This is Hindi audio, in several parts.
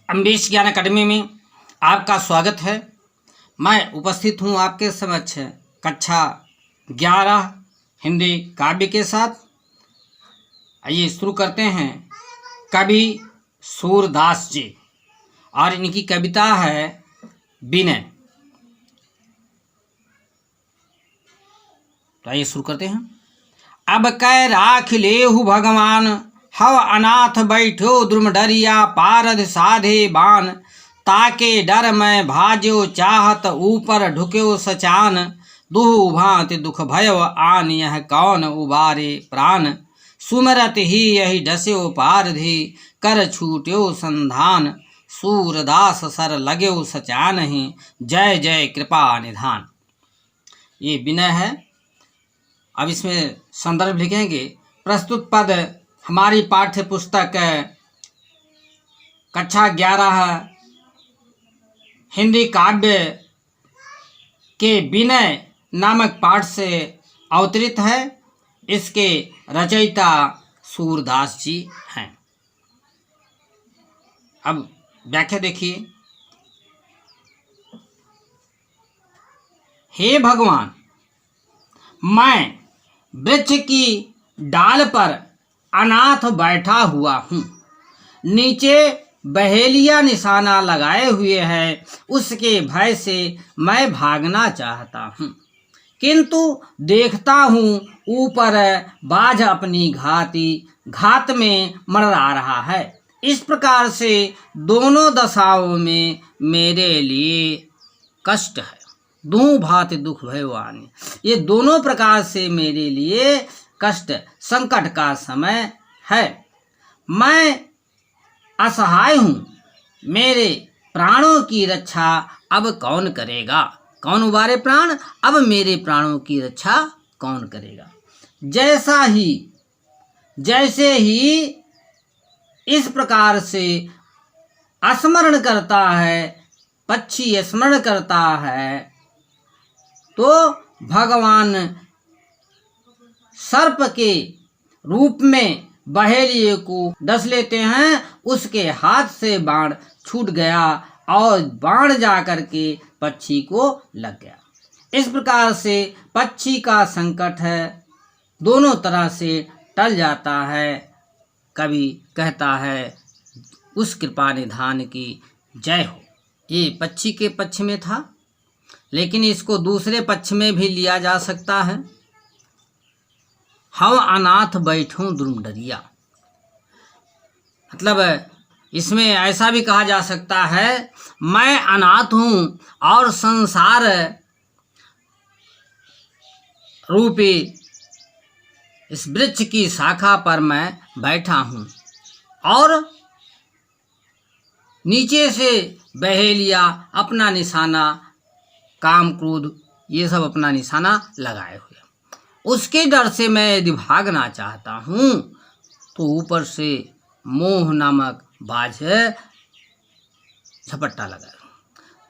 अमरीश ज्ञान अकादमी में आपका स्वागत है। मैं उपस्थित हूँ आपके समक्ष कक्षा 11 हिंदी काव्य के साथ। आइए शुरू करते हैं। कवि सूरदास जी और इनकी कविता है विनय। तो आइए शुरू करते हैं। अब कै राख लेहु भगवान, हव अनाथ बैठो द्रुम डरिया, पारद साधे बान, ताके डर मैं भाज्यो चाहत ऊपर ढुक्यो सचान, दुहु भांति दुख भयो आन यह कौन उबारे प्राण, सुमरत ही यही डस्यो पारधि कर छूट्यो संधान, सूरदास सर लाग्यो सचान ही जय जय कृपा निधान। ये विनय है। अब इसमें संदर्भ लिखेंगे। प्रस्तुत पद हमारी पाठ्य पुस्तक कक्षा 11 हिंदी काव्य के विनय नामक पाठ से अवतरित है। इसके रचयिता सूरदास जी हैं। अब व्याख्या देखिए। हे भगवान, मैं वृक्ष की डाल पर अनाथ बैठा हुआ हूँ। नीचे बहेलिया निशाना लगाए हुए है, उसके भय से मैं भागना चाहता हूँ, किंतु देखता हूँ ऊपर बाज अपनी घात में मरड़ा रहा है। इस प्रकार से दोनों दशाओं में मेरे लिए कष्ट है। दूं भांति दुख भयवानी, ये दोनों प्रकार से मेरे लिए कष्ट संकट का समय है। मैं असहाय हूँ, मेरे प्राणों की रक्षा अब कौन करेगा? कौन उबारे प्राण? अब मेरे प्राणों की रक्षा कौन करेगा? जैसे ही इस प्रकार से स्मरण करता है, पक्षी स्मरण करता है, तो भगवान सर्प के रूप में बहेलिए को डस लेते हैं। उसके हाथ से बाण छूट गया और बाण जाकर के पक्षी को लग गया। इस प्रकार से पक्षी का संकट है दोनों तरह से टल जाता है। कवि कहता है उस कृपा निधान की जय हो। ये पक्षी के पक्ष में था, लेकिन इसको दूसरे पक्ष में भी लिया जा सकता है। हव अनाथ बैठूं द्रुम डरिया, मतलब इसमें ऐसा भी कहा जा सकता है मैं अनाथ हूँ और संसार रूपी इस वृक्ष की शाखा पर मैं बैठा हूँ और नीचे से बहेलिया अपना निशाना, काम क्रोध ये सब अपना निशाना लगाए हुए, उसके डर से मैं यदि भागना चाहता हूँ तो ऊपर से मोह नामक बाज झपट्टा लगा।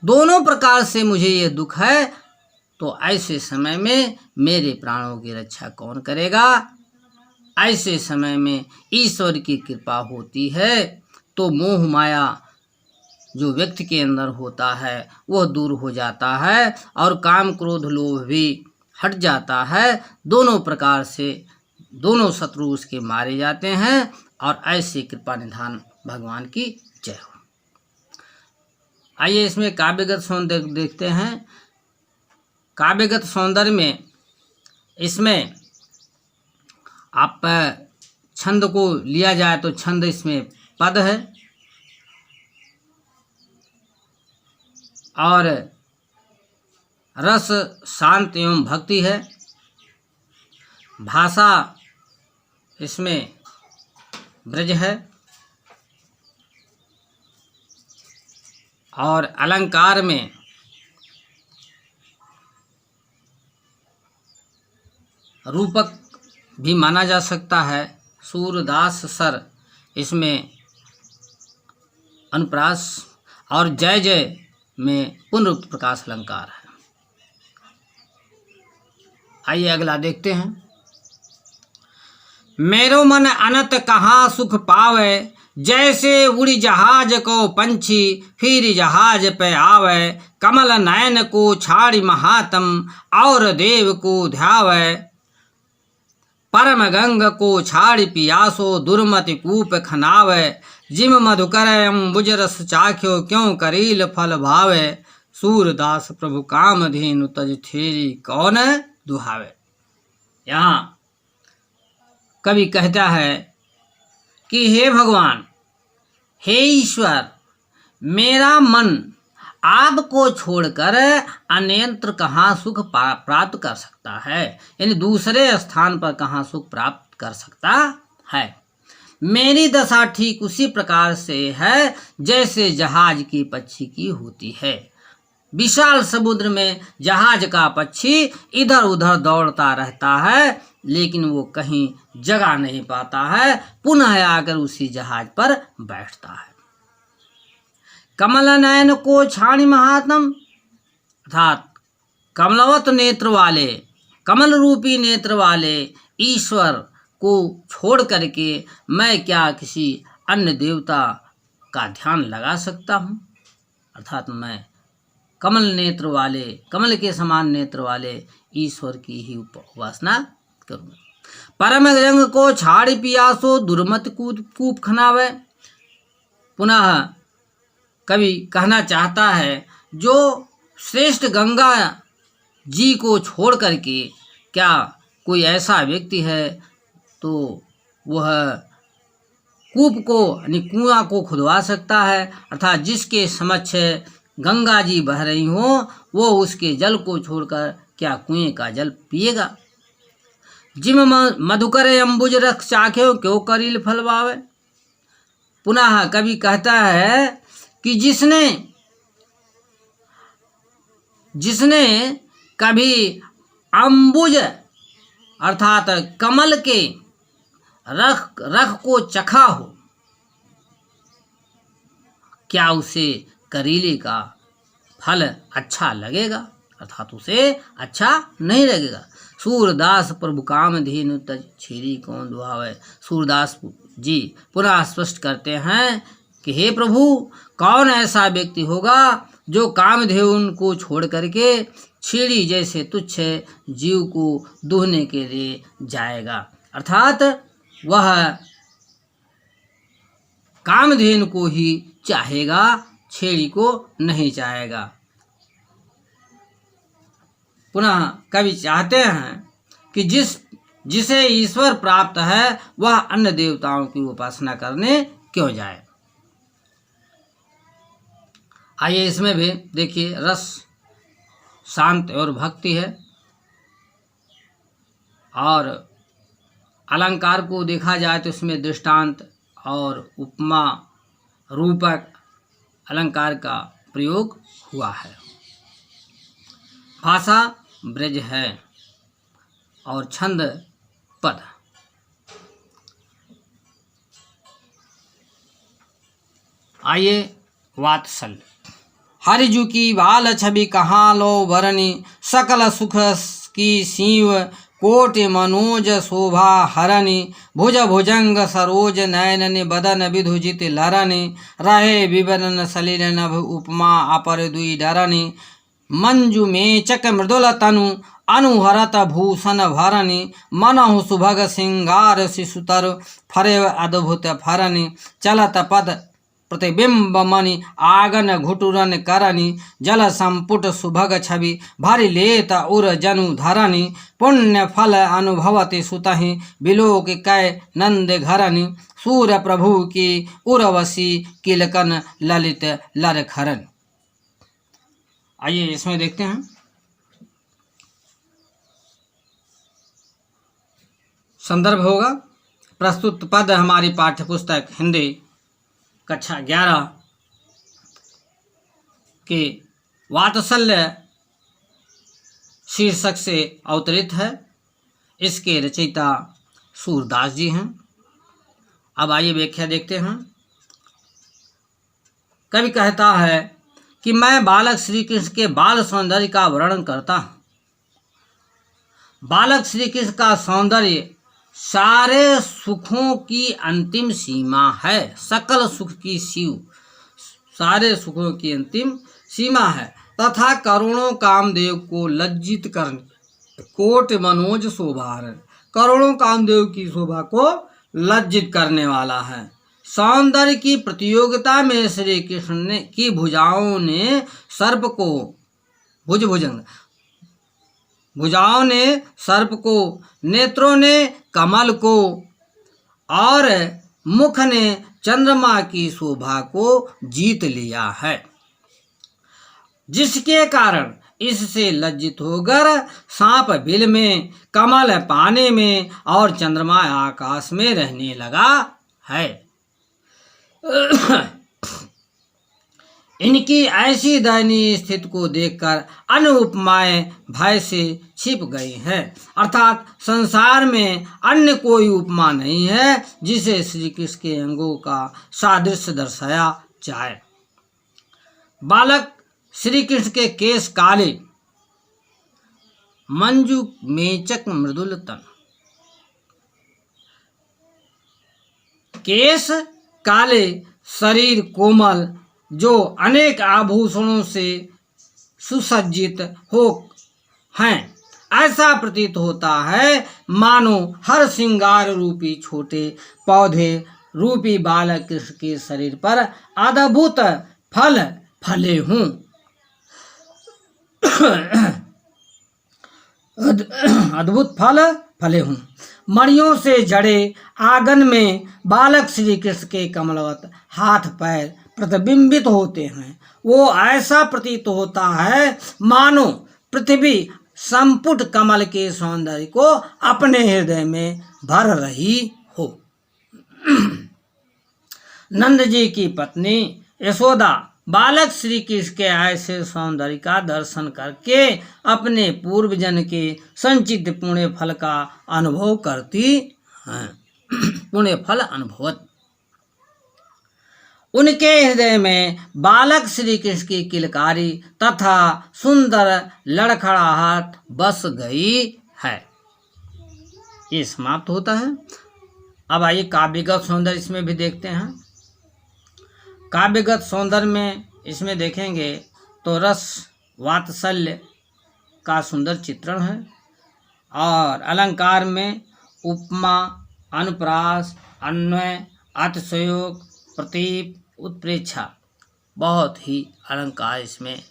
दोनों प्रकार से मुझे ये दुख है, तो ऐसे समय में मेरे प्राणों की रक्षा कौन करेगा? ऐसे समय में ईश्वर की कृपा होती है तो मोह माया जो व्यक्ति के अंदर होता है वह दूर हो जाता है और काम क्रोध लोभ भी हट जाता है। दोनों प्रकार से दोनों शत्रु उसके मारे जाते हैं और ऐसे कृपा निधान भगवान की जय हो। आइए इसमें काव्यगत सौंदर्य देखते हैं। काव्यगत सौंदर्य में इसमें आप छंद को लिया जाए तो छंद इसमें पद है और रस शांत एवं भक्ति है। भाषा इसमें ब्रज है और अलंकार में रूपक भी माना जा सकता है। सूरदास सर इसमें अनुप्रास और जय जय में पुनरुक्त प्रकाश अलंकार है। आइए अगला देखते हैं। मेरो मन अनंत कहाँ सुख पावे, जैसे उड़ी जहाज को पंछी फिर जहाज पे आवे, कमल नयन को छाड़ी महात्म और देव को ध्यावे, परम गंग को छाड़ी पियासो दुर्मति कूप खनावे, जिम मधुकर अम्बुज रस चाख्यो क्यों करील फल भावे, सूरदास प्रभु कामधेनु तज थेरी कौन दुहावे। यहाँ कवि कहता है कि हे भगवान, हे ईश्वर, मेरा मन आपको छोड़कर अन्यत्र कहाँ सुख प्राप्त कर सकता है, यानी दूसरे स्थान पर कहाँ सुख प्राप्त कर सकता है। मेरी दशा ठीक उसी प्रकार से है जैसे जहाज की पक्षी की होती है। विशाल समुद्र में जहाज का पक्षी इधर उधर दौड़ता रहता है, लेकिन वो कहीं जगह नहीं पाता है, पुनः आकर उसी जहाज पर बैठता है। कमल नयन को छाणी महात्म, अर्थात कमलवत नेत्र वाले, कमल रूपी नेत्र वाले ईश्वर को छोड़ करके मैं क्या किसी अन्य देवता का ध्यान लगा सकता हूँ। अर्थात मैं कमल नेत्र वाले, कमल के समान नेत्र वाले ईश्वर की ही उपासना करूँगा। परम रंग को छाड़ी पियासो दुर्मत कूप खनावे। पुनः कवि कहना चाहता है, जो श्रेष्ठ गंगा जी को छोड़ करके क्या कोई ऐसा व्यक्ति है तो वह कूप को यानी कुआं को खुदवा सकता है। अर्थात जिसके समक्ष गंगा जी बह रही हो वो उसके जल को छोड़कर क्या कुएं का जल पिएगा। जिम मधुकर अम्बुज रख चाख्यो क्यों करील फल पावे। पुनः कवि कहता है कि जिसने कभी अम्बुज अर्थात कमल के रख को चखा हो, क्या उसे करीले का फल अच्छा लगेगा, अर्थात उसे अच्छा नहीं लगेगा। सूरदास प्रभु कामधेनु तज छेरी कौन दुहावे। सूरदास जी पुनः स्पष्ट करते हैं कि हे प्रभु, कौन ऐसा व्यक्ति होगा जो कामधेनु को छोड़ करके छेड़ी जैसे तुच्छ जीव को दुहने के लिए जाएगा। अर्थात वह कामधेनु को ही चाहेगा, छेड़ी को नहीं चाहेगा। पुनः कवि चाहते हैं कि जिसे ईश्वर प्राप्त है वह अन्य देवताओं की उपासना करने क्यों जाए। आइए इसमें भी देखिए, रस शांत और भक्ति है, और अलंकार को देखा जाए तो इसमें दृष्टांत और उपमा रूपक अलंकार का प्रयोग हुआ है। भाषा ब्रज है और छंद पद। आइए वात्सल्य। हरिजु की बाल छवि कहाँ लो भरनी, सकल सुख की सीव कोटि मनोज शोभा हरनी, भुज भुजंग सरोज नयननि बदन विधुजित लरनी, रहे विवरण सलिल नभ उपमा अपर दुई डरनी, मंजु मेचक मृदुल तनु अनुहरत भूषण भरनी, मनहु सुभग सिंगार शिशुतर फरे अद्भुत फरनी, चलत पद प्रतिबिंब मणि आगन घुटुरन करनी, जल संपुट सुभग छवि भरि लेत उर जनु धरनी, पुण्य फल अनुभवति सुतहि बिलोक कै नंद घरनी, सूर प्रभु की उर्वशी किलकन ललित लर खरन। आइए इसमें देखते हैं। संदर्भ होगा प्रस्तुत पद हमारी पाठ्य पुस्तक हिंदी कक्षा 11 के वात्सल्य शीर्षक से अवतरित है। इसके रचयिता सूरदास जी हैं। अब आइए व्याख्या देखते हैं। कवि कहता है कि मैं बालक श्री कृष्ण के बाल सौंदर्य का वर्णन करता हूँ। बालक श्री कृष्ण का सौंदर्य सारे सुखों की अंतिम सीमा है। सकल सुख की शिव सारे सुखों की अंतिम सीमा है। तथा करोड़ों कामदेव को लज्जित करने कोट मनोज शोभार, करोड़ों कामदेव की शोभा को लज्जित करने वाला है। सौंदर्य की प्रतियोगिता में श्री कृष्ण ने की भुजाओं ने सर्प को भुजाओं ने सर्प को, नेत्रों ने कमल को और मुख ने चंद्रमा की शोभा को जीत लिया है, जिसके कारण इससे लज्जित होकर सांप बिल में, कमल पानी में और चंद्रमा आकाश में रहने लगा है। इनकी ऐसी दयनीय स्थिति को देखकर अन्य उपमाएं भय से छिप गई हैं। अर्थात संसार में अन्य कोई उपमा नहीं है जिसे श्री कृष्ण के अंगों का सादृश्य दर्शाया जाए। बालक श्री कृष्ण के केस काले, मंजू मेचक मृदुल तन। केस काले, शरीर कोमल, जो अनेक आभूषणों से सुसज्जित हो हैं। ऐसा प्रतीत होता है मानो हर श्रृंगार रूपी छोटे पौधे रूपी बालक कृष्ण के शरीर पर अद्भुत फल फले हों। अद्भुत फल फले हों। मणियों से जड़े आंगन में बालक श्री कृष्ण के कमलवत हाथ पैर प्रतिबिंबित होते हैं। वो ऐसा प्रतीत होता है मानो पृथ्वी संपुट कमल के सौंदर्य को अपने हृदय में भर रही हो। नंद जी की पत्नी यशोदा बालक श्री कृष्ण के ऐसे सौंदर्य का दर्शन करके अपने पूर्व जन्म के संचित पुण्य फल का अनुभव करती हैं। पुण्य फल अनुभवत उनके हृदय में बालक श्री कृष्ण की किलकारी तथा सुंदर लड़खड़ाहट बस गई है। ये समाप्त होता है। अब आइए काव्यगत सौंदर्य इसमें भी देखते हैं। काव्यगत सौंदर्य में इसमें देखेंगे तो रस वात्सल्य का सुंदर चित्रण है, और अलंकार में उपमा, अनुप्रास, अन्वय, अतिशयोक्ति, प्रतीप, उत्प्रेक्षा बहुत ही अलंकार इसमें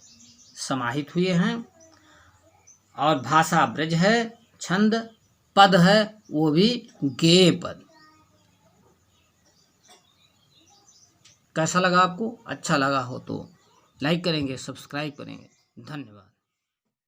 समाहित हुए हैं। और भाषा ब्रज है, छंद पद है, वो भी गेय पद। कैसा लगा आपको? अच्छा लगा हो तो लाइक करेंगे, सब्सक्राइब करेंगे। धन्यवाद।